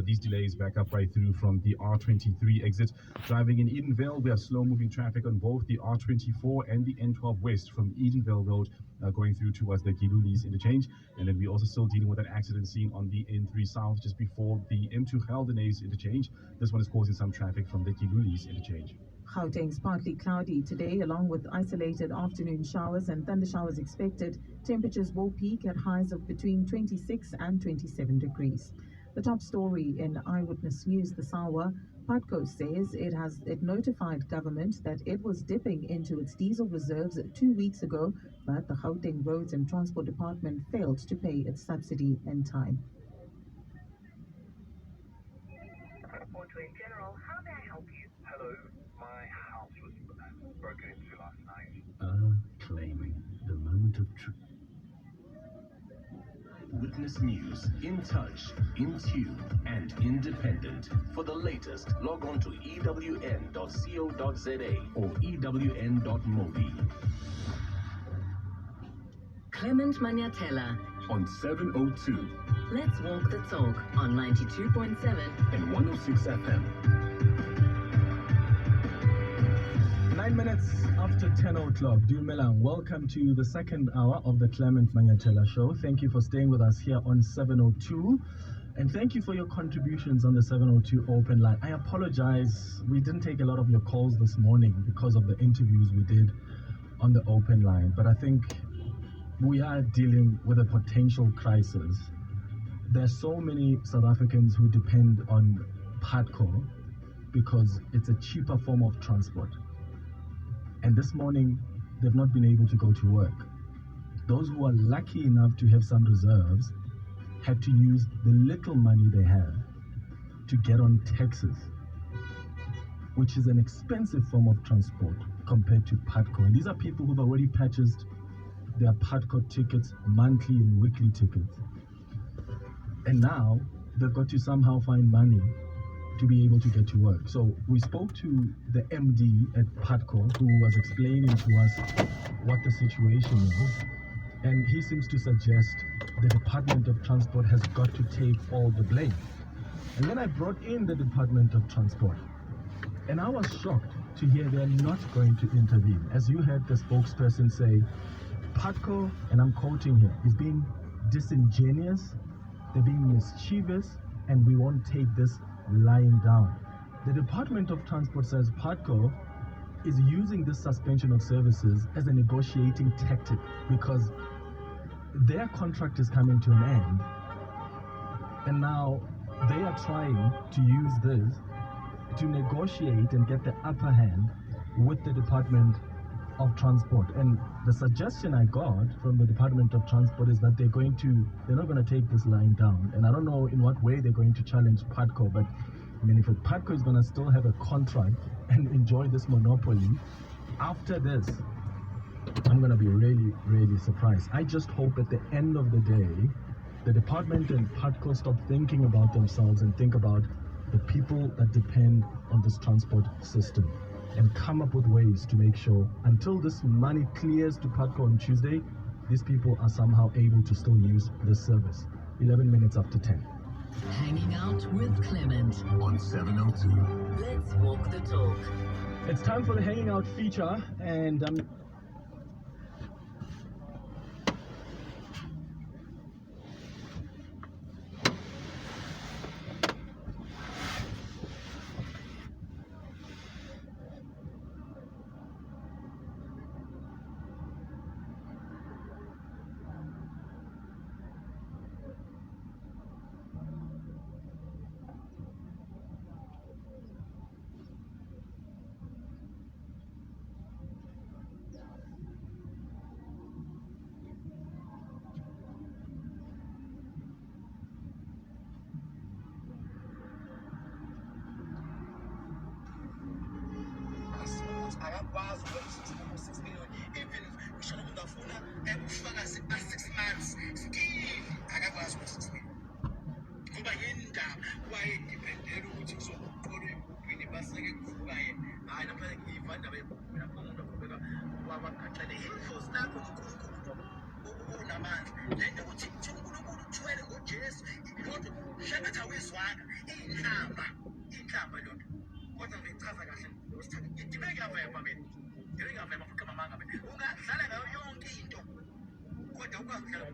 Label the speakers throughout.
Speaker 1: These delays back up right through from the R23 exit. Driving in Edenvale, we have slow-moving traffic on both the R24 and the N12 West from Edenvale Road going through towards the Gilulis interchange. And then we're also still dealing with an accident scene on the N3 South just before the M2 Geldenays interchange. This one is causing some traffic from the Gilulis interchange.
Speaker 2: Gauteng's partly cloudy today, along with isolated afternoon showers and thunder showers expected. Temperatures will peak at highs of between 26 and 27 degrees. The top story in Eyewitness News this hour, PATCO says it notified government that it was dipping into its diesel reserves 2 weeks ago, but the Gauteng Roads and Transport Department failed to pay its subsidy in time.
Speaker 3: In general, how may I help you? Hello, my house was broken into last night.
Speaker 4: Claiming the moment of truth. Witness News, in touch, in tune, and independent. For the latest, log on to ewn.co.za or ewn.mobi.
Speaker 5: Clement Maniatella
Speaker 4: On 702.
Speaker 5: Let's walk the talk on 92.7
Speaker 4: and 106 FM.
Speaker 6: 9 minutes after 10 o'clock. Dumelang, welcome to the second hour of the Clement Maniatella Show. Thank you for staying with us here on 702. And thank you for your contributions on the 702 open line. I apologize, we didn't take a lot of your calls this morning because of the interviews we did on the open line. But I think we are dealing with a potential crisis. There's so many South Africans who depend on PATCO because it's a cheaper form of transport. And this morning, they've not been able to go to work. Those who are lucky enough to have some reserves had to use the little money they have to get on taxis, which is an expensive form of transport compared to PATCO. And these are people who've already purchased their PATCO tickets, monthly and weekly tickets. And now they've got to somehow find money to be able to get to work. So we spoke to the MD at PATCO, who was explaining to us what the situation is. And he seems to suggest the Department of Transport has got to take all the blame. And then I brought in the Department of Transport. And I was shocked to hear they're not going to intervene. As you heard the spokesperson say, PATCO, and I'm quoting here, is being disingenuous, they're being mischievous, and we won't take this lying down. The Department of Transport says PATCO is using this suspension of services as a negotiating tactic because their contract is coming to an end, and now they are trying to use this to negotiate and get the upper hand with the Department of Transport. And the suggestion I got from the Department of Transport is that they're not going to take this line down. And I don't know in what way they're going to challenge PATCO, but I mean, if PATCO is going to still have a contract and enjoy this monopoly, after this, I'm going to be really, really surprised. I just hope at the end of the day, the department and PATCO stop thinking about themselves and think about the people that depend on this transport system, and come up with ways to make sure until this money clears to PATCO on Tuesday, these people are somehow able to still use this service. 11 minutes after 10.
Speaker 5: Hanging out with Clement
Speaker 4: On 702.
Speaker 5: Let's walk the talk.
Speaker 6: It's time for the Hanging Out feature, and
Speaker 7: akakwazi ukwenza 6 million, even ushona umuntu afuna ubufakazi ba 6 months still akakwazi ukwenza 6 million. Ngoba yini indaba wayedependela ukuthi kuzoqolwa ekupini baseke kuvuka yena, hayi lapha ngiva indaba lapho umuntu afubeka wabakhathale infos nakho uNkulunkulu unamandla lento ukuthi uNkulunkulu uthwele ngojesu kodwa shakatha wezwanga inhlamba lona kodwa ngichaza kahle ngosithatha ngibeke aveva mina ngibeke aveva futhi mamanga mina ungadlala ngayo yonke into kodwa ukwazi ukudlala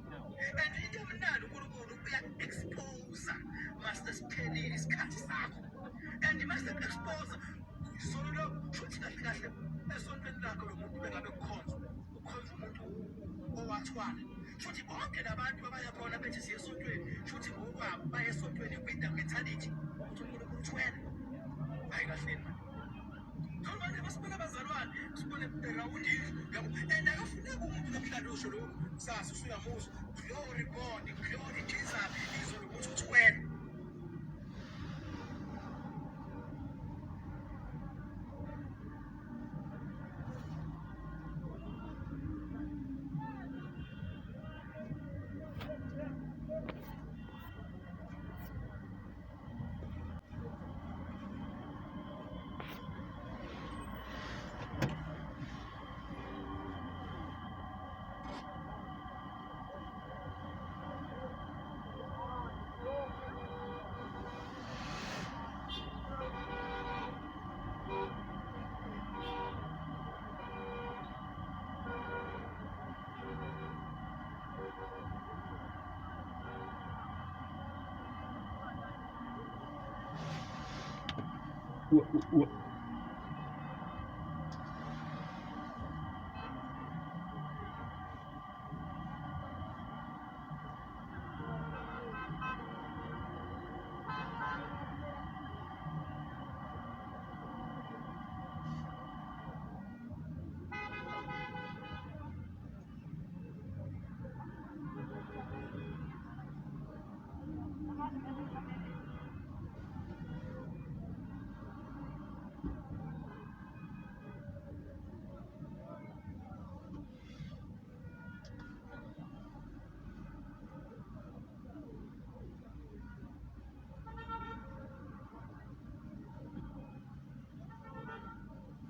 Speaker 7: and into emnandi uNkulunkulu uya-expose master siphelile isikhathi sakho and master expose solo lo futhi kahle kahle esontweni lakho lo muntu bengabe ukhonza umuntu owathwala futhi bonke labantu abaya khona bethi siye esontweni futhi ngokwabo baya esontweni with the mentality ukuthi uNkulunkulu uthwele hayi kahle manje Nobody was going to Bazarwan, spoken around you, and I have never moved that ocean. Sasuyamus, glory God, glory Jesus, is on the to win.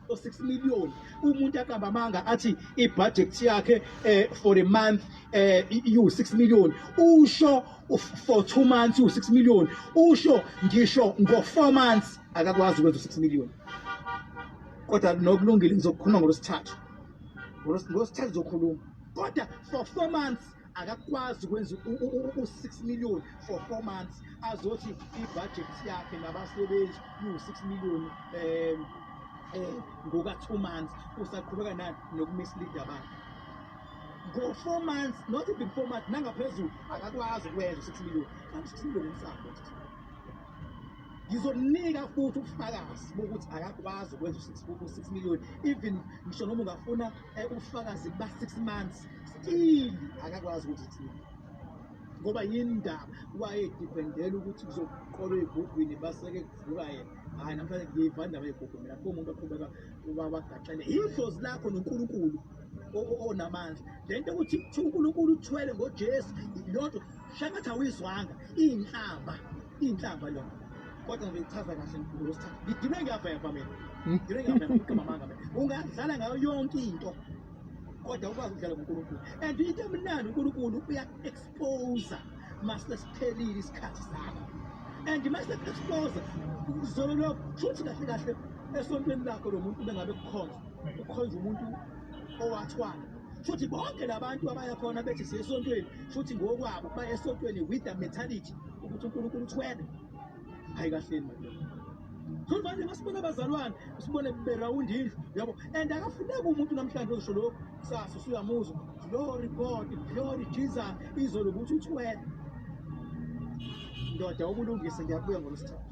Speaker 8: or 6 million umuntu akabamanga athi ibudget yakhe for a month you 6 million usho for 2 months you 6 million usho ngisho ngo 4 months akakwazi ukwenza 6 million kodwa nokulungile ngizokhuluma ngolosithathu ngizokhuluma kodwa for 4 months akakwazi ukwenza u6 million for 4 months azothi ibudget yakhe nabasebenzi you 6 million ngoka 2 months usaqhubeka nani nokumislead abantu go 4 months not even 4 months nangaphezulu akakwazi ukwenza 6 million kanti 6 million umsamo ngizomnika futhi ubufakazi bokuthi akakwazi ukwenza 6 million even ngisho noma ungafuna ubufakazi ba 6 months still akakwazi ukuthi 6 million ngoba yindaba wayedependela ukuthi kuzoqolwa ebhugwini baseke kuvuka yena hayi namhlanje ngiyivanda bayibhugu mina kuba umuntu aqhubeka ubabagaxele idlozi lakho noNkulunkulu onamandla lento ukuthi uNkulunkulu uthwele ngoJesu lonto shakatha awizwanga inhlamba lo kodwa ngichaza kahle ngosithathu ngidinwe ngiyaveva mina ngidinwe ngiyaveva ukamamanga mina ungadlala ngayo yonke into kodwa ukwazi ukudlala ngoNkulunkulu and into emnandi uNkulunkulu uya-expose master siphelile isikhathi sakho and master expose zolo futhi kahle kahle esontweni lakho lo muntu bengabe ukhonza umuntu owathwala futhi bonke labantu abaya khona bethi siye esontweni futhi ngokwabo baya esontweni with the mentality ukuthi uNkulunkulu uthwele hayi kahle manje Manje masibona abazalwane sibone berawundi indlu yabo and akafuneka umuntu namhlanje osho lokho sasa usuyamuzwa glory God glory Jesus izolo ukuthi uthwele ndoda ubulungise ngiyabuya ngolosithathu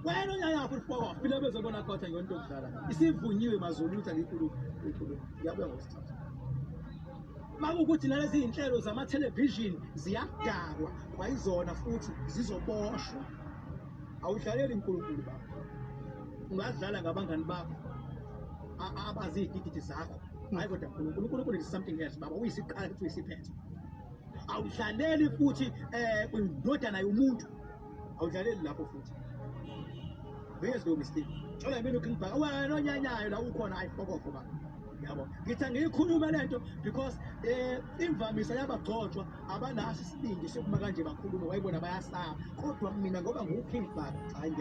Speaker 8: wena onyanya futhi foko phela bezobona khotha yonke okudlala isivunyiwe mazulu ukuthi alikhulu ngiyabuya ngolosithathu makukuthi nalezi inhlelo zama television ziyadakwa kwayizona futhi zizoboshwa awudlaleli uNkulunkulu bakho ungadlala ngabangani bakho abazi idigidi zakho hayi kodwa uNkulunkulu is something else baba uyisiqala futhi uyisiphethe awudlaleli futhi indodana yomuntu awudlaleli lapho futhi there's no mistake thola mina ukungibhaka wena onyanyayo la ukhona ayifokofo baba yabo ngithi angiyikhuluma lento because imvamisa yabagcotshwa abanaso isibindi sokuma kanje bakhulume wayibona bayasaba kodwa mina ngoba ngu-king bag hayi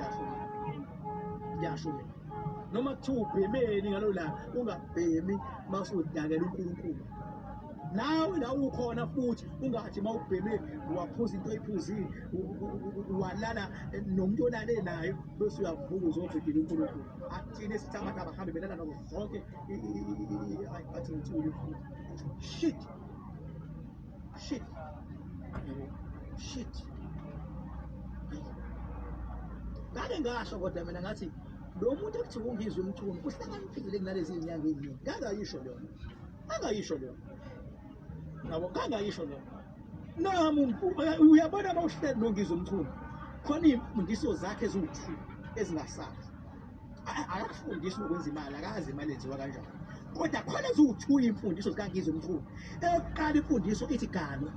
Speaker 8: ngiyasho mina noma kuthiwa ubhemeni ngalo la ungabhemi masudakela uNkulunkulu nawe la ukhona futhi ungathi mawubheme waphuza into oyiphuzile walala nomuntu olale nayo bese uyavuka uzobhedela uNkulunkulu athine sithi abantu abahambe belala nazo zonke athi ngithule shit ngake ngasho kodwa mina ngathi lo muntu ekuthiwa ungizwe umthunzi uhlakaniphile kunalezi inyanga eziningi ngangayisho leyo nabo ngangayisho leyo nami uyabona mawuhleli nongizwe umthunzi khona iy'mfundiso zakhe eziwu-2 ezingasazi akafundisi ngokwenza imali akazi imali enziwa kanjani kodwa khona eziwu-2 iy'mfundiso zikangizwe umthunzi eyokuqala imfundiso ithi gano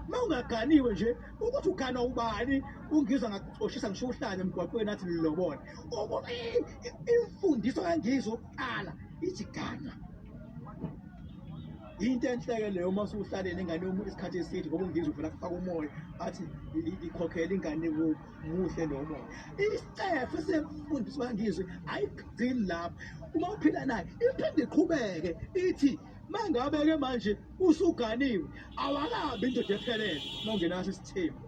Speaker 8: uma ungaganiwe nje ukuthi ugana ubani ungizwa ngakuxoshisa ngisho uhlanye emgwaqweni athi lilobona imfundiso kangizwa okuqala ithi gana into enhleke leyo uma usuhlalene ingane yomuntu isikhathi eside ngoba ungizwa uvela kufaka umoya athi ikhokhela ingane muhle nomoya isicefe semfundiso kangizwe ayigcini lapho uma uphila naye iphinde iqhubeke ithi mangabe-ke manje usuganiwe awakabi indoda ephelele uma ungenaso isithembu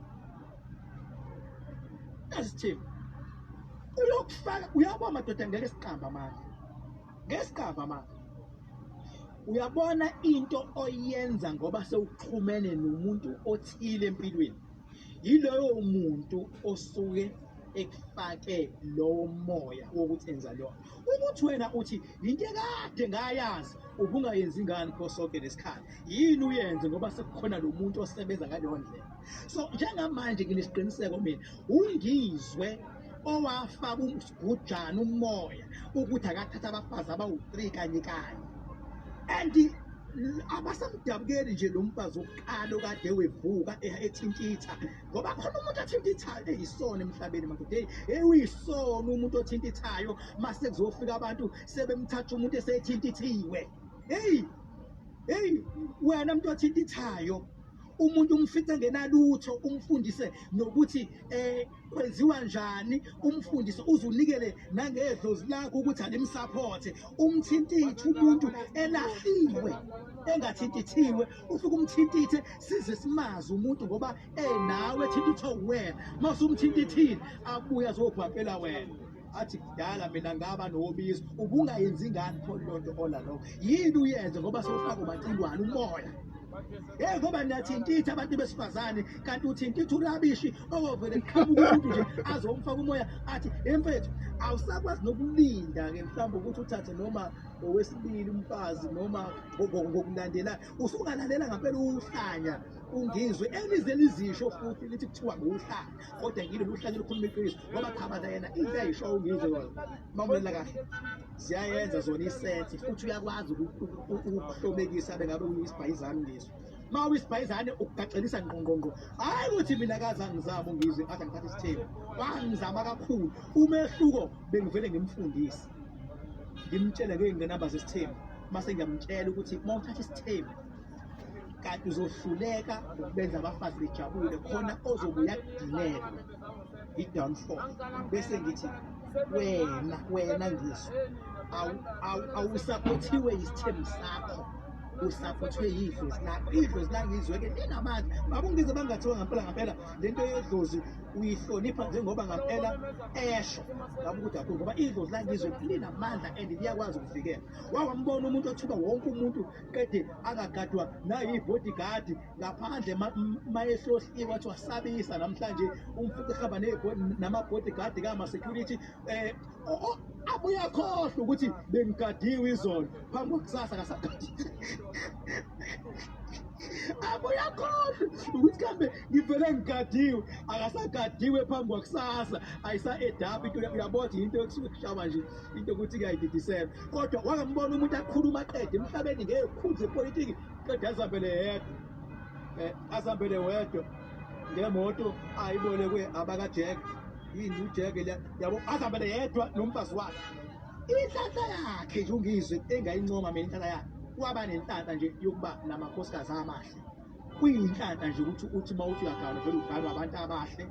Speaker 8: asithembu uyokufaka uyabona madoda ngeke siqamba manje uyabona into oyenza ngoba sewuxhumene nomuntu othile empilweni yiloyo muntu osuke ekufake lowo moya wokuthi enza leyo ukuthi wena uthi into ekade ngayazi ubungayenzi ingane kosonke lesikhathi yini uyenze ngoba sekukhona lo muntu osebenza ngaleyo ndlela so njengamanje nginesiqiniseko mina ungizwe owafaka usigujana umoya ukuthi akathatha abafazi abawu-3 kanye and abasamdabukeli nje lo mfazi wokuqala okade wevuka ethintitha ngoba khona umuntu athintithayo eyisona emhlabeni madoda uyisona umuntu othintithayo mase kuzofika abantu sebemthatha umuntu esethintithiwe hey wena umuntu othintithayo umuntu umfice ngenalutho umfundise nokuthi kwenziwa njani umfundise uzunikele nangedlozi lakho ukuthi alimsupport umthintithe umuntu elahliwe engathintithiwe ufike umthintithe size simazi umuntu ngoba nawe thintitho wena mase umthintithile abuya azobhapela wena athi kudala mina ngaba nobizo ubungayenzi ingane phonto ola lo yini uyenze ngoba sewufaka umatilwane umoya ngoba niyathintitha abantu besifazane kanti uthintitha urabishi okovele qhamuka umuntu nje azomfaka umoya athi emfethu awusakwazi nokulinda-ke mhlawumbe ukuthi uthathe noma owesibili umfazi noma ngokulandela usungalandela ngampela uhlanya ungizwe elize lizisho futhi lithi kuthiwa nguhlanya kodwa ngilo luhlanya lukhuluma iqiniso ngoba qhabaza yena into ayisho ungizwe mamulela kahle ziyayenza zona isensi futhi uyakwazi ukuhlomekisa bengabe uyisibhayizane ngizo ma uyisibhayizane ukugacelisa ngqongqongqo hayi ukuthi mina kaze angizama ungizwe athi angithatha isithembu wangizama kakhulu umehluko bengivele ngimfundise ngimtshele ngey'ngqinamba zesithembu mase ngiyamtshela ukuthi uma uthatha isithembu kanti uzohluleka ukubenza abafazi bejabule khona ozobuya kudineka i-downfall bese ngithi wena ngizwe awusaphothiwe isithembu sakho usaphothiwe yidlozi lakho idlozi langizwe-ke linamandla babungize bangathiwa ngampela lento yedlozi uyihlonipha njengoba ngampela esho ngabe ukuthi akho ngoba idlozi langizwe linamandla and liyakwazi ukuvikela wawambona umuntu othuka wonke umuntu kede angagadwa nayi-bodyguard ngaphandle mayehlohliwe wathi wasabisa namhlanje umfuthi ehamba nama-bodyguard kama-security abuye akhohlwe ukuthi bengigadiwe izolo phambi kokusasa ngasagadiwe abuye akhohlwe ukuthi kambe ngivele ngigadiwe akasagadiwe phambi kwakusasa ayisa-edapi into uyabona into ekusuke kushaba nje into ukuthi kuyayididisela kodwa wangambona umuntu akhuluma qede emhlabeni ngey'khulu zepolitiki qede azihambele wedwa ngemoto ayibolekwe abakajeke yini ujeke yabo azihambele yedwa nomfazi wakhe inhlanhla yakhe nje ungizwe engayincoma mina inhlanhla yakhe waba nenhlanhla nje yokuba namakhosikazi amahle kuyinhlanhla nje uthi uma uthi uyagana vele uganwa abantu abahle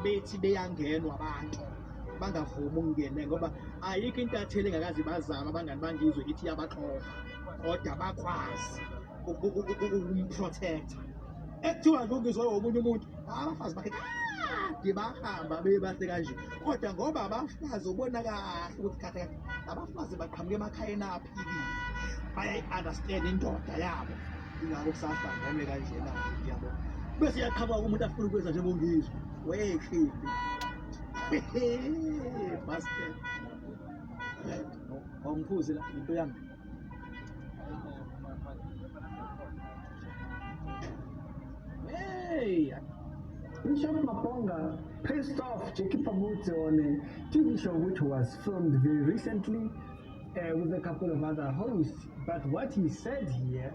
Speaker 8: bethi beyangenwa abantu bangavumi ukungena ngoba ayikho intatheli engakazi bazama abangani bangizwe ithi yabaxova kodwa bakwazi ukumprotecta ekuthiwa nje ungizwa womunye umuntu abafazi bakhe kade bahamba bebahle kanje kodwa ngoba abafazi ubona kahle ukuthi kade abafazi baqhamuke emakhayeni aphilile bayayi-understand indoda yabo ingako kusahlangane kanjena yabo bese yaqhamuka umuntu afuna ukwenza njengongizwe wekhiphi bastard awungiphuzi la into yami
Speaker 9: Hey, Bishop Maponga pissed off Jackie Pamutse on a TV show which was filmed very recently with a couple of other hosts. But what he said here,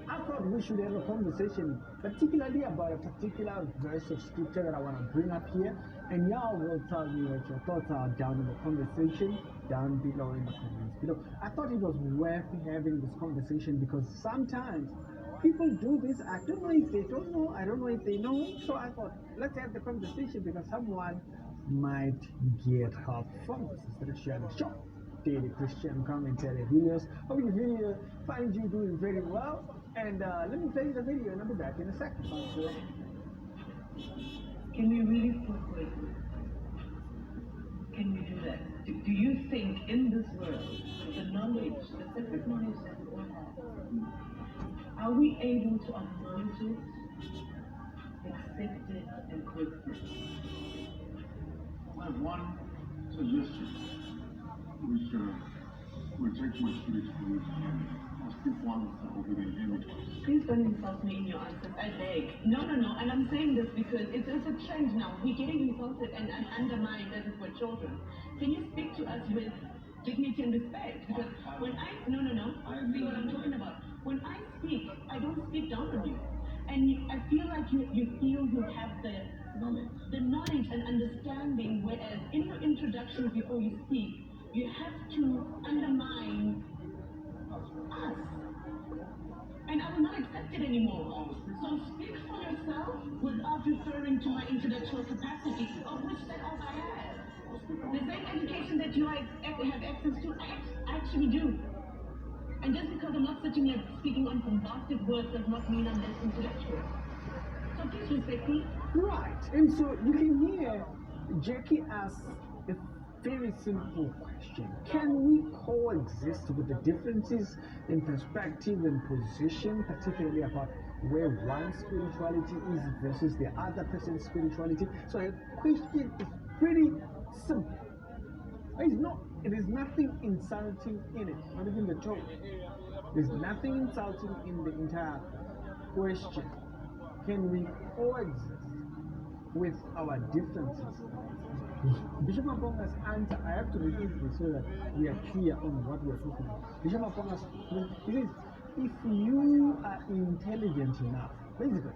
Speaker 9: I thought we should have a conversation, particularly about a particular verse of scripture that I want to bring up here. And y'all will tell me what your thoughts are down in the conversation, down below in the comments below. I thought it was worth having this conversation because sometimes people do this. I don't know if they don't know. I don't know if they know. So I thought, let's have the conversation because someone might get help from this. It's the Christian Show. Daily Christian commentary videos. Hope the video finds you doing very well. And let me play the video and I'll be back in a second.
Speaker 10: Can we really focus? Can we do that? Do you think in this world, the knowledge, the separate knowledge that we all have, are we able to acknowledge it, accept it, and work with it?
Speaker 11: I have one suggestion, which will take my spirit to you. I'll speak one that will be the image.
Speaker 10: Please don't insult me in your answers, I beg. No. And I'm saying this because it's a trend now. We're getting insulted and undermined as if we're children. Can you speak to us with dignity and respect? Because when no. See what I'm talking about. When I speak, I don't speak down on you. And I feel like you feel you have the knowledge and understanding, whereas in your introduction before you speak, you have to undermine us. And I will not accept it anymore. So speak for yourself without referring to my intellectual capacity, of which that also I have. The same education that you have access to, I actually do. And just because I'm not sitting here speaking on bombastic words does not mean I'm less intellectual. So please respect me.
Speaker 9: Right. And so you can hear Jackie ask a very simple question. Can we coexist with the differences in perspective and position, particularly about where one spirituality is versus the other person's spirituality? So the question is pretty simple. It is nothing insulting in it, not even the tone. There's nothing insulting in the entire question. Can we coexist with our differences? Bishop Maponga's answer, I have to repeat this so that we are clear on what we are talking about. Bishop Maponga's, he says, if you are intelligent enough, basically,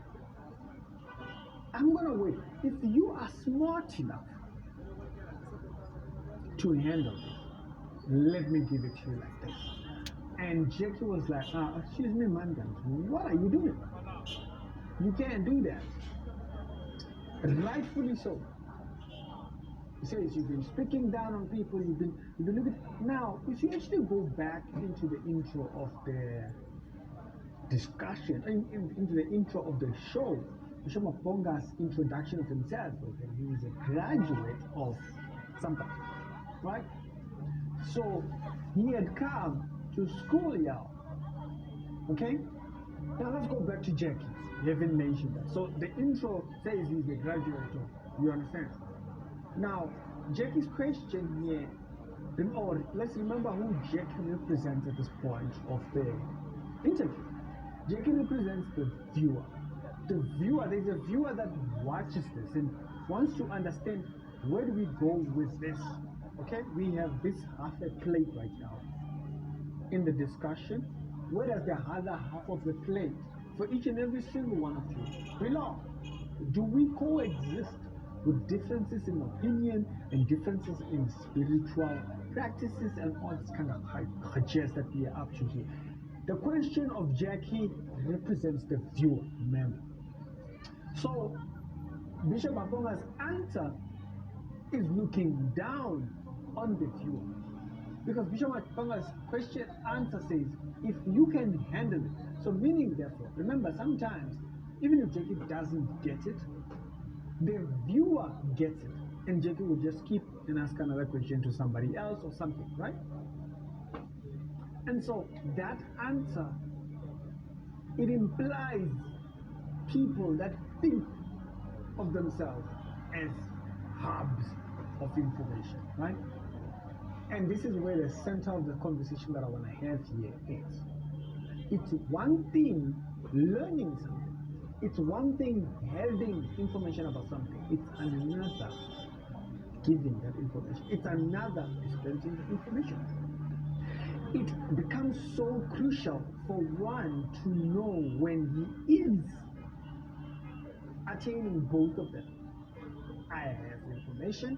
Speaker 9: I'm going to wait. If you are smart enough to handle it, let me give it to you like this. And Jackie was like, excuse me, Mangan, what are you doing? You can't do that. Rightfully so. He says you've been speaking down on people, you've been looking. Now, if you actually go back into the intro of the discussion, into the intro of the show, Bishop Maponga's introduction of himself was that he is a graduate of something, right? So he had come to school, y'all. Okay? Now let's go back to Jackie. You haven't mentioned that. So the intro says he's a graduate of, you understand? Now, Jackie's question here, let's remember who Jackie represents at this point of the interview. Jackie represents the viewer. The viewer, there's a viewer that watches this and wants to understand where do we go with this. Okay, we have this half a plate right now in the discussion. Where does the other half of the plate for each and every single one of you belong? Do we coexist with differences in opinion and differences in spiritual practices and all this kind of hajjahs that we are up to here. The question of Jackie represents the viewer, remember. So Bishop Abonga's answer is looking down on the viewer. Because Bishop Abonga's question answer says, if you can handle it. So meaning therefore, remember sometimes, even if Jackie doesn't get it, the viewer gets it. And Jackie will just keep and ask another question to somebody else or something, right? And so that answer, it implies people that think of themselves as hubs of information, right? And this is where the center of the conversation that I want to have here is. It's one thing learning something. It's one thing having information about something. It's another giving that information. It's another dispensing the information. It becomes so crucial for one to know when he is attaining both of them. I have information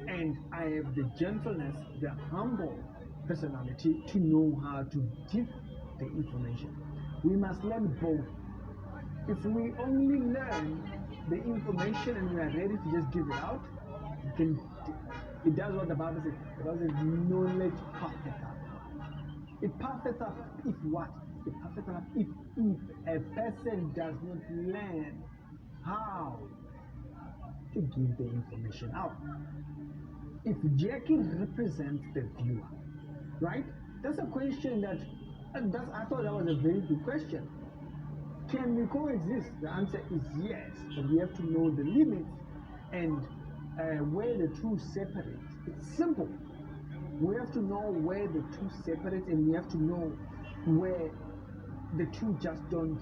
Speaker 9: and I have the gentleness, the humble personality to know how to give the information. We must learn both. If we only learn the information and we are ready to just give it out, it does what the Bible says. The Bible says knowledge puffeth up. It puffeth up if what? It puffeth up if a person does not learn how to give the information out. If Jackie represents the viewer, right? That's a question I thought that was a very good question. Can we coexist? The answer is yes, but we have to know the limits and where the two separate. It's simple. We have to know where the two separate, and we have to know where the two just don't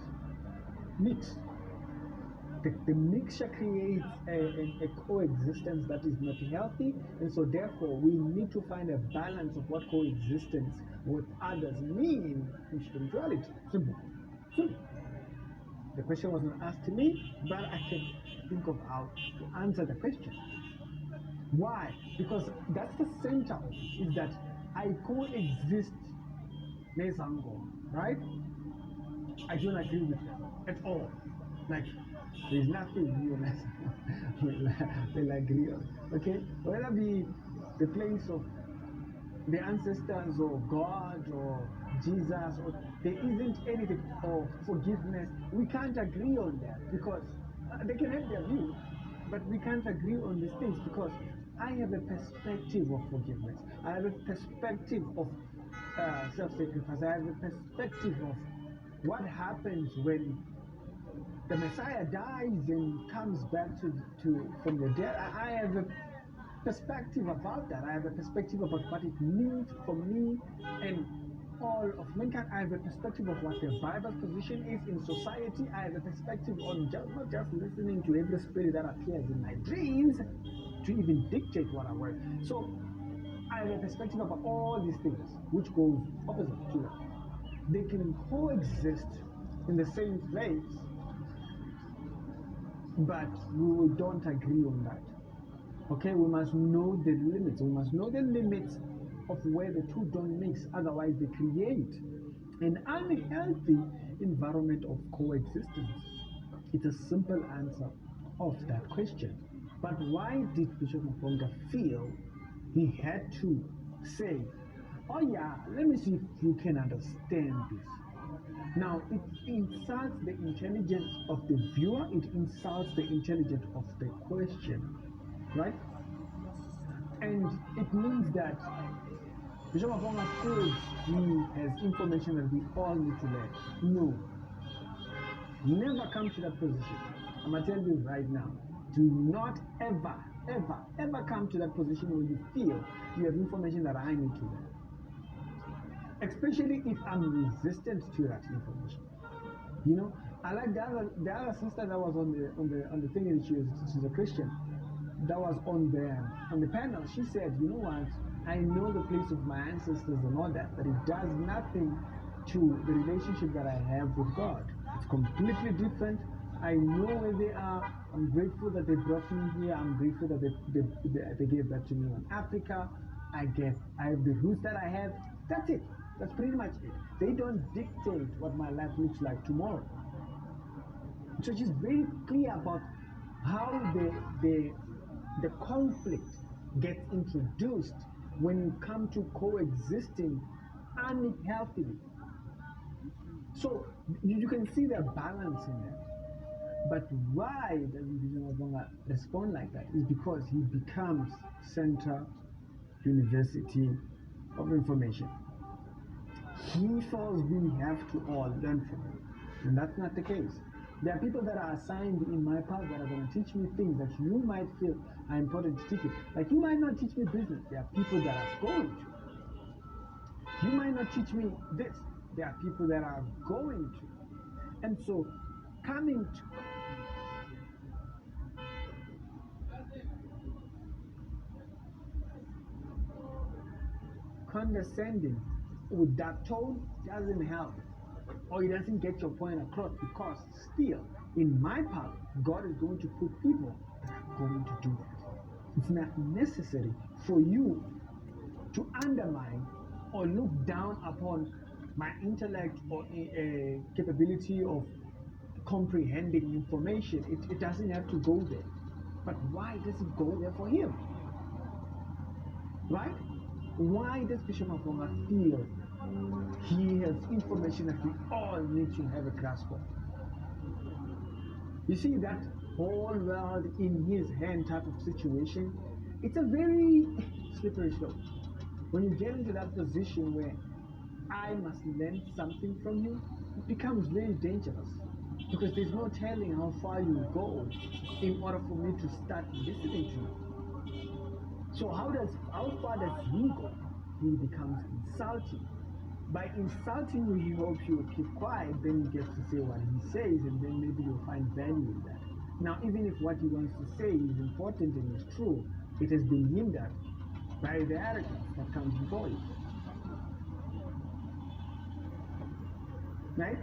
Speaker 9: mix. The mixture creates a coexistence that is not healthy, and so therefore we need to find a balance of what coexistence with others mean in spirituality. Simple. Simple. The question was not asked to me, but I can think of how to answer the question. Why? Because that's the center of it, is that I coexist Nesango, right? I don't agree with them at all. Like, there's nothing new we'll agree on. Okay? Whether be the place of the ancestors or God or Jesus, or there isn't anything, or forgiveness, we can't agree on that because they can have their view, but we can't agree on these things because I have a perspective of forgiveness. I have a perspective of self-sacrifice. I have a perspective of what happens when the Messiah dies and comes back from the dead. I have a perspective about that. I have a perspective about what it means for me and all of mankind. I have a perspective of what the Bible's position is in society. I have a perspective on not just listening to every spirit that appears in my dreams to even dictate what I wear. So I have a perspective about all these things, which goes opposite to that. They can coexist in the same place, but we don't agree on that. Okay, we must know the limits. We must know the limits of where the two don't mix. Otherwise, they create an unhealthy environment of coexistence. It's a simple answer of that question. But why did Bishop Mponga feel he had to say, oh yeah, let me see if you can understand this? Now, it insults the intelligence of the viewer. It insults the intelligence of the question. Right? And it means that Bishop Mponga feels he has information that we all need to learn. No. Never come to that position. I'm going to tell you right now. Do not ever, ever, ever come to that position where you feel you have information that I need to learn. Especially if I'm resistant to that information. You know, I like the other sister that was on the thing, and she's a Christian. That was on the panel. She said, you know what, I know the place of my ancestors and all that, but it does nothing to the relationship that I have with God. It's completely different. I know where they are. I'm grateful that they brought me here. I'm grateful that they gave that to me in Africa. I have the roots that I have. That's it. That's pretty much it. They don't dictate what my life looks like tomorrow. So just very clear about how the conflict gets introduced when you come to coexisting unhealthily. So you can see the balance in that. But why does he no longer respond like that is because he becomes center university of information. He feels we have to all learn from him, and that's not the case. There are people that are assigned in my path that are going to teach me things that you might feel are important to teach you. Like you might not teach me business. There are people that are going to. You might not teach me this. There are people that are going to. And so coming to condescending with that tone doesn't help, or it doesn't get your point across, because still in my path God is going to put people that are going to do that. It's not necessary for you to undermine or look down upon my intellect or a capability of comprehending information. It doesn't have to go there. But why does it go there for him? Right? Why does Bishop Mafonga feel he has information that we all need to have a grasp of? You see, that whole world in his hand type of situation, it's a very slippery slope. When you get into that position where I must learn something from you, it becomes very dangerous, because there's no telling how far you go in order for me to start listening to you. So how far does he go? He becomes insulting. By insulting you, he hopes you will keep quiet, then he gets to say what he says, and then maybe you'll find value in that. Now, even if what he wants to say is important and is true, it has been hindered by the arrogance that comes before you. Right?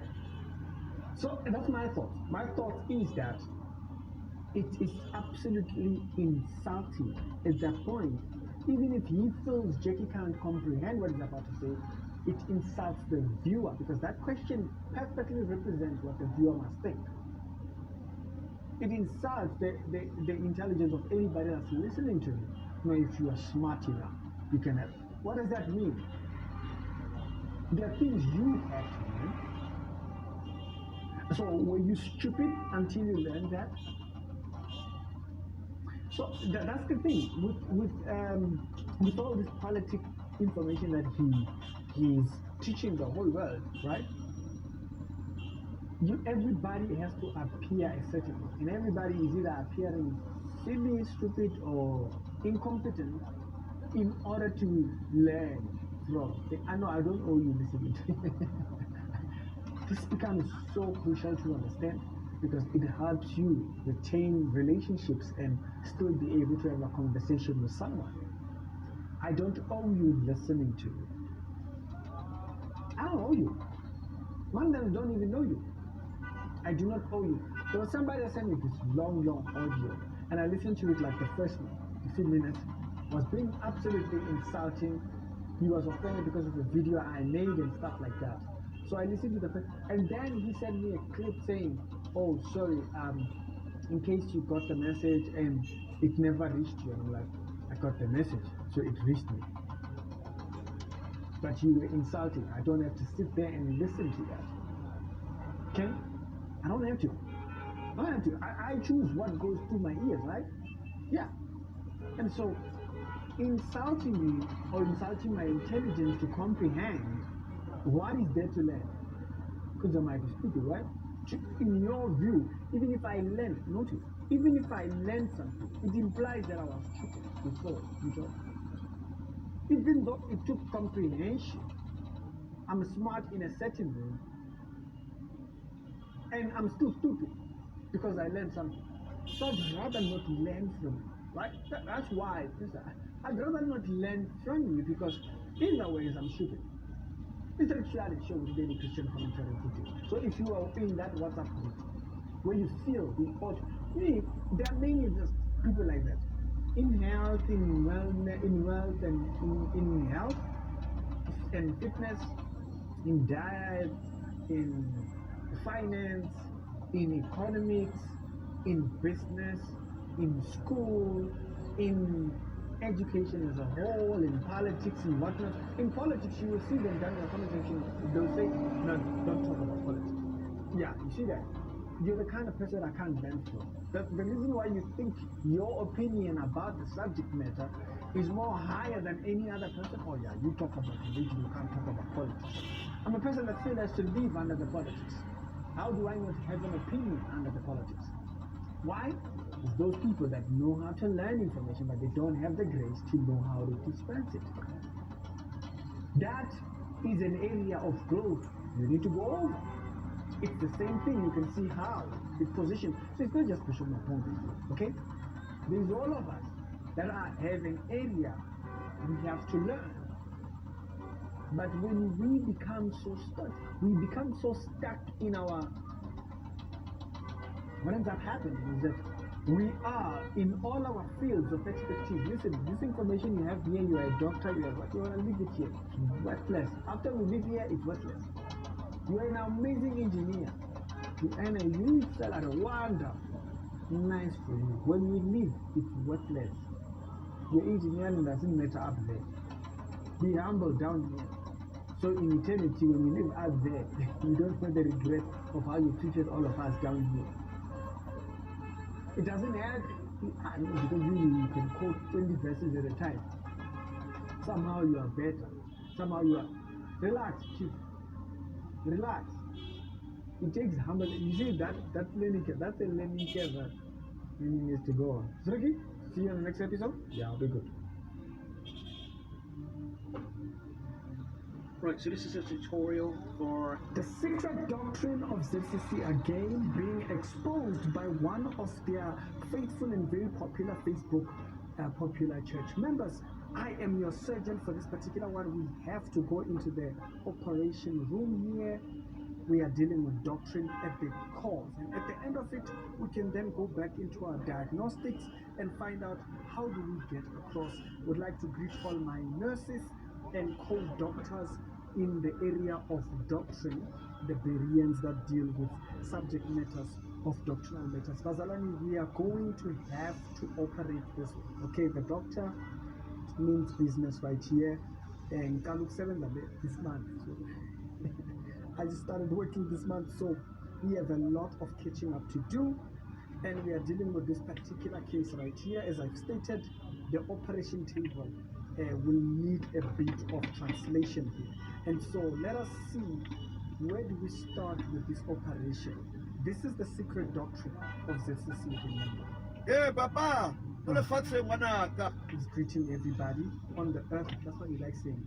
Speaker 9: So that's my thought. My thought is that it is absolutely insulting at that point. Even if he feels Jackie can't comprehend what he's about to say, it insults the viewer, because that question perfectly represents what the viewer must think. It insults the intelligence of anybody that's listening to him. You know, if you are smart enough, you can have. What does that mean? There are things you have to learn. So were you stupid until you learned that? So that's the thing with all this politic information that he's teaching the whole world, right? Everybody has to appear a certain way, and everybody is either appearing silly, stupid, or incompetent in order to learn from. I know I don't owe you listening to This becomes so crucial to understand, because it helps you retain relationships and still be able to have a conversation with someone. I don't owe you listening to you. I don't owe you. One that don't even know you. I do not owe you. There was somebody that sent me this long audio, and I listened to it like the first few minutes. Was being absolutely insulting. He was offended because of the video I made and stuff like that. So I listened to the first, and then he sent me a clip saying, "Oh, sorry, in case you got the message and it never reached you." And I'm like, I got the message, so it reached me. But you were insulting. I don't have to sit there and listen to that. Okay? I don't have to. I don't have to. I choose what goes through my ears, right? Yeah. And so insulting me or insulting my intelligence to comprehend what is there to learn, because I might be stupid, right? In your view, even if I learn, notice, even if I learn something, it implies that I was stupid before. Even though it took comprehension, I'm smart in a certain way, and I'm still stupid because I learned something. So I'd rather not learn from you, right? That's why I'd rather not learn from you, because either way I'm stupid. It's a reality show with Daily Christian Commentary video. So if you are in that WhatsApp group, where you feel the urge. There are many just people like that. In health, in wealth, and in health and fitness, in diet, in finance, in economics, in business, in school, in education as a whole, in politics, in whatnot. In politics, you will see them during a conversation. They'll say, "No, don't talk about politics." Yeah, you see that? You're the kind of person I can't learn from. The reason why you think your opinion about the subject matter is more higher than any other person. Oh yeah, you talk about religion, you can't talk about politics. I'm a person that still has to live under the politics. How do I not have an opinion under the politics? Why? It's those people that know how to learn information, but they don't have the grace to know how to dispense it. That is an area of growth you need to go over. It's the same thing. You can see how it's positioned. So it's not just Bishop Maponde, okay? There's all of us that have an area we have to learn. But when we become so stuck in our, what ends up happening is that we are in all our fields of expertise. Listen, this information you have here, you are a doctor, you are what, you want to leave it here. It's worthless. After we leave here, it's worthless. You are an amazing engineer. You earn a huge salary. Wonderful. Nice for you. When we leave, it's worthless. Your engineering doesn't matter up there. Be humble down here. So in eternity, when you live out there, you don't have the regret of how you treated all of us down here. It doesn't help. I mean, because you can quote 20 verses at a time. Somehow you are better. Somehow you are. Relax, chief. Relax. It takes humble. You see that's learning curve. That's a learning curve that really needs to go on. Ricky, see you on the next episode. Yeah, I'll be good.
Speaker 8: Right, so this is a tutorial for
Speaker 9: the secret doctrine of ZCC again being exposed by one of their faithful and very popular Facebook popular church members. I am your surgeon for this particular one. We have to go into the operation room here. We are dealing with doctrine at the cause, and at the end of it, we can then go back into our diagnostics and find out how do we get across. Would like to greet all my nurses and co-doctors in the area of doctrine, the Bereans that deal with subject matters of doctrinal matters. Bazalani, we are going to have to operate this. Okay, the doctor means business right here, and Kaluk 7 this month. So I just started working this month, so we have a lot of catching up to do, and we are dealing with this particular case right here. As I've stated, the operation table will need a bit of translation here, and so let us see, where do we start with this operation? This is the secret doctrine of ZCC.
Speaker 7: Yeah, Papa.
Speaker 9: He's greeting everybody on the earth. That's what he likes saying.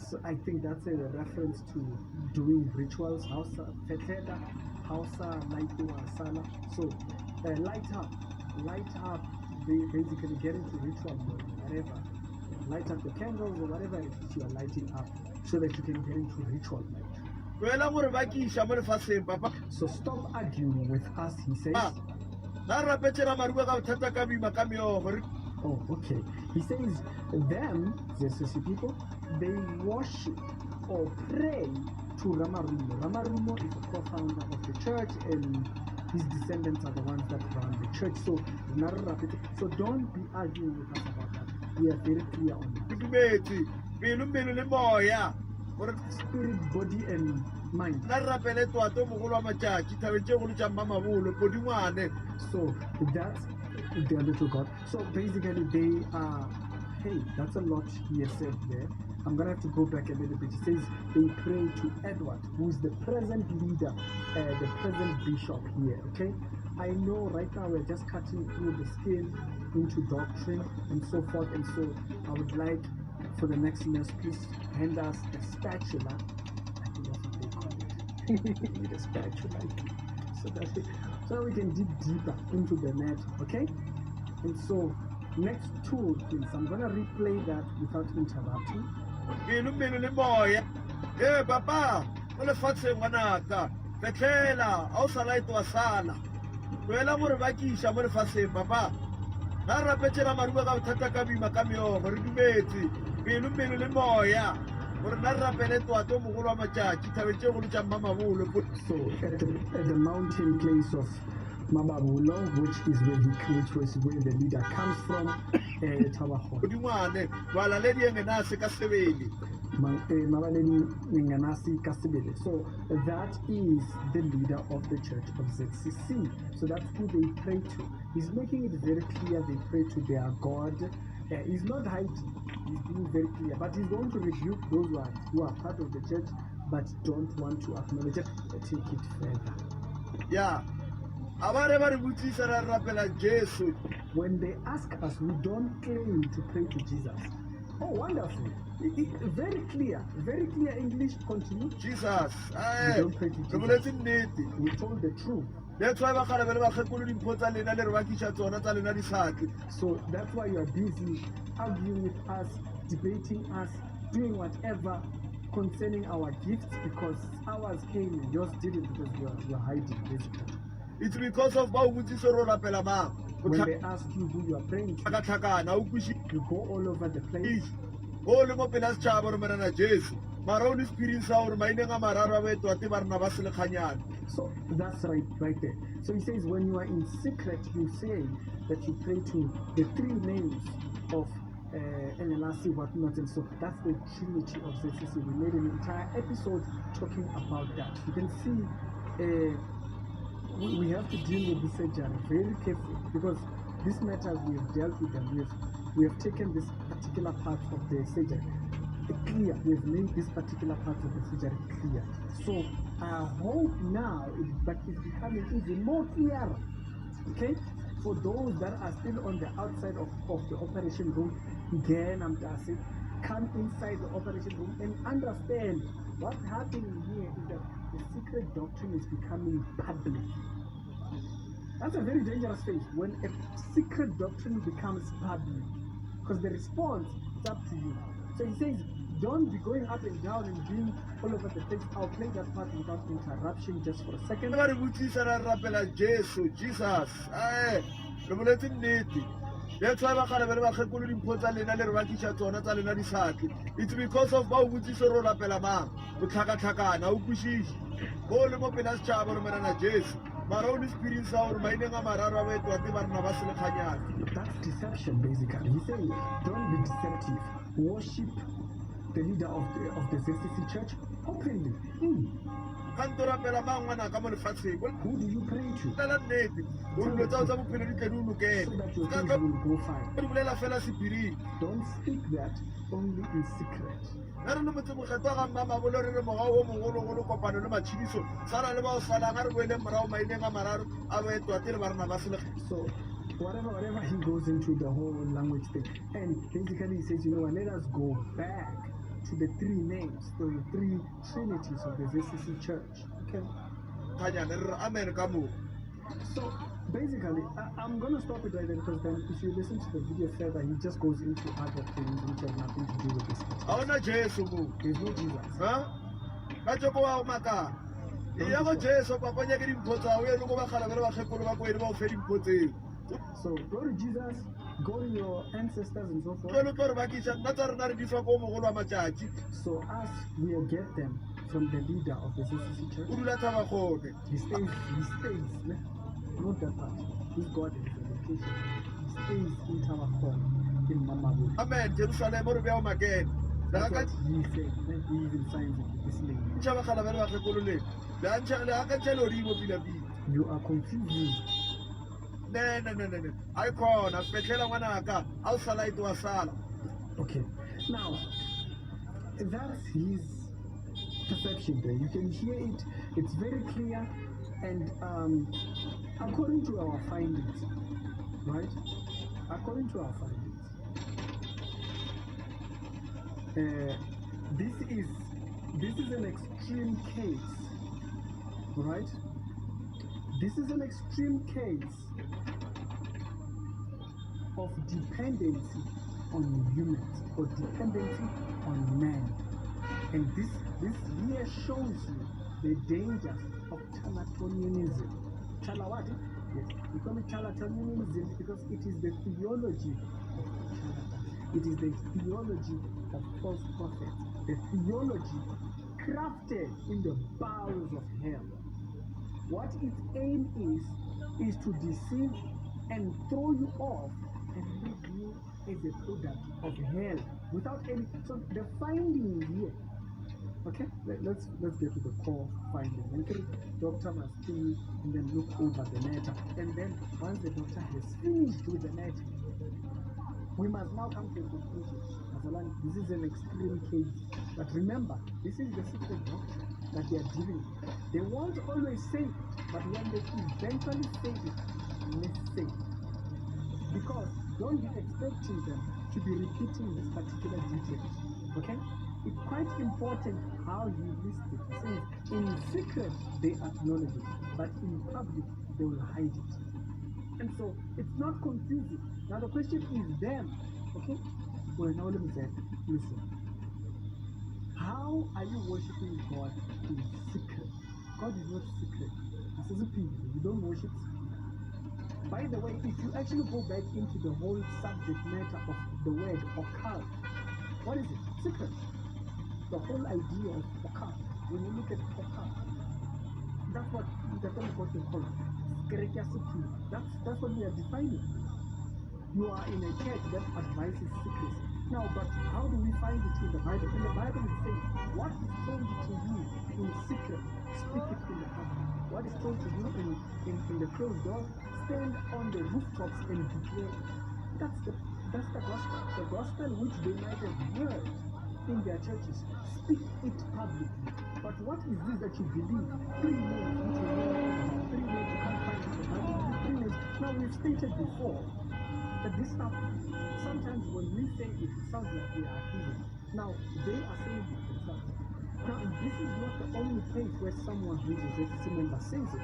Speaker 9: So I think that's a reference to doing rituals. Hausa fetela, Hausa laitua sala. So light up. Basically get into ritual mode, whatever. Light up the candles or whatever it is you are lighting up, so that you can get into ritual mode. So stop arguing with us, he says. Oh, okay. He says, them, the ZCC people, they worship or pray to Marumo. Marumo is a co-founder of the church, and his descendants are the ones that run the church. So don't be arguing with us about that. We are very clear on that. Spirit, body, and mind. So that's their little God. So basically they are, hey, that's a lot he has said there. I'm gonna have to go back a little bit. He says they pray to Edward, who is the present leader, the present bishop here, okay? I know right now we're just cutting through the skin into doctrine and so forth, and so I would like for the next nurse, please hand us a spatula. I think that's what they call it. With a spatula. So we can dig deeper into the net, okay? And so next tool, please. I'm gonna replay that without interrupting.
Speaker 7: Yeah, Papa. mo lefatsheng ngwanaka fetlela a o sala ete wa sala tloela gore ba kiša mo lefatsheng papa ga re rapetšela marumo ka bothata ka boima ka meogo re dumetse pelo mmele le moya gore nna re rapele toato mogolo wa matšatši thabeng tše golo tša mmamabolo.
Speaker 9: So at the mountain place of Mababulo, which was where the leader comes from, Tabahon.
Speaker 7: Godingwane balaledi engenase ka sebele.
Speaker 9: So that is the leader of the church of ZCC. So that's who they pray to. He's making it very clear they pray to their God. He's not hiding. He's being very clear. But he's going to rebuke those who are part of the church but don't want to acknowledge it. Take it further.
Speaker 7: Yeah.
Speaker 9: When they ask us, we don't claim to pray to Jesus. Oh, wonderful. Very clear English. Continue.
Speaker 7: Jesus.
Speaker 9: We don't pray to Jesus. We told the truth.
Speaker 7: That's why
Speaker 9: so that's why you are busy arguing with us, debating us, doing whatever concerning our gifts, because ours came and yours didn't, because you are hiding basically.
Speaker 7: It's because of when
Speaker 9: they ask you who you are praying to, you go all over the place. So that's right there. So he says when you are in secret, you say that you pray to the three names of NLRC, whatnot, and so that's the Trinity of ZCC. We made an entire episode talking about that. You can see we have to deal with this surgery very carefully, because these matters we have dealt with them. We have taken this particular part of the surgery clear. We've made this particular part of the surgery clear. So I hope now that it's becoming even more clear. Okay? For those that are still on the outside of the operation room, again, come inside the operation room and understand what's happening here is that the secret doctrine is becoming public. That's a very dangerous phase when a secret doctrine becomes public, because the response is up to you. So he says, don't be going up and down and being all over the place. I'll play that part without interruption just for a second.
Speaker 7: Jesus. That's why it's because of
Speaker 9: that's deception, basically. He's saying, don't be deceptive. Worship the leader of the ZCC church openly. Who do you pray to? So that your things will go fine. Don't speak that only in secret. So whatever he goes into the whole language thing, and basically he says, let us go back to the three names, the three trinities of the ZCC church. Okay. So basically, I'm gonna stop it right there, because then if you listen to the video further, he just goes into other things which have nothing to do with this. There's no Jesus. So go to Jesus, go to your ancestors and so forth. So us, we'll get them from the leader of the ZCC church. He stays, not that part. His God is the location. He stays in Tabahon, in Mamabu.
Speaker 7: Amen. Jerusalem, again.
Speaker 9: That's what he said. He even signs it with this name. You are confusing.
Speaker 7: No.
Speaker 9: Okay. Now, that's his perception there. You can hear it. It's very clear. And according to our findings, right? According to our findings, this is an extreme case, right? This is an extreme case of dependency on humans, or dependency on men. And this here shows you the dangers of charlatanism. What? Yes, we call it charlatanism because it is the theology of charlatans. It is the theology of false prophets. The theology crafted in the bowels of hell. What its aim is to deceive and throw you off and make you as a product of hell without any. So the finding here, okay, let's get to the core finding. And the doctor must see and then look over the matter, and then once the doctor has finished with the matter, we must now come to a conclusion. This is an extreme case, but remember, this is the secret doctrine that they are dealing with. They won't always say it, but when they eventually say it, let's say it. Because don't be expecting them to be repeating this particular details, okay? It's quite important how you list it. Since in secret they acknowledge it, but in public they will hide it. And so it's not confusing. Now the question is them, okay? Well, now let me say, listen. How are you worshiping God in secret? God is not secret. This is a people. You don't worship secret. By the way, if you actually go back into the whole subject matter of the word occult, what is it? Secret. The whole idea of occult. When you look at occult, that's what the Pentecostal call it. That's what we are defining. You are in a church that advises secrecy. Now, but how do we find it in the Bible? In the Bible it says, what is told to you in secret, speak it in the public. What is told to you in the closed door, stand on the rooftops and declare. That's the gospel. The gospel which they might have heard in their churches. Speak it publicly. But what is this that you believe? 3 names which you know, 3 names you can't find in the Bible. 3 names. Now we've stated before that this stuff, sometimes when we say it, it sounds like we are accusing. Now, they are saying it themselves. Now, this is not the only place where someone who is a ZCC member says it.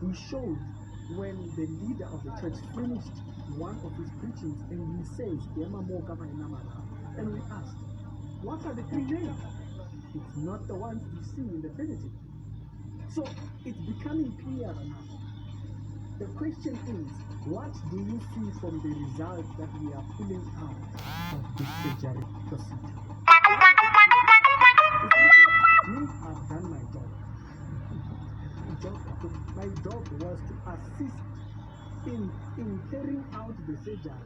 Speaker 9: We showed when the leader of the church finished one of his preachings and he says, and we asked, what are the 3 names? It's not the ones you see in the Trinity. So, it's becoming clearer now. The question is, what do you see from the results that we are pulling out of this surgery procedure? I've done my job. My job was to assist in carrying out the surgery.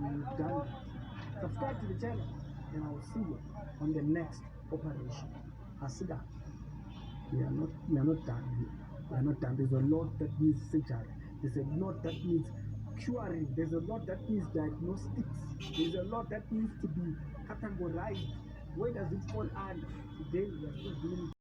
Speaker 9: We've done that. Subscribe to the channel and I will see you on the next operation. Asida, we are not done here. We are not done. There's a lot that needs surgery. There's a lot that needs curing. There's a lot that needs diagnostics. There's a lot that needs to be categorized. Where does it fall under? Today we are still doing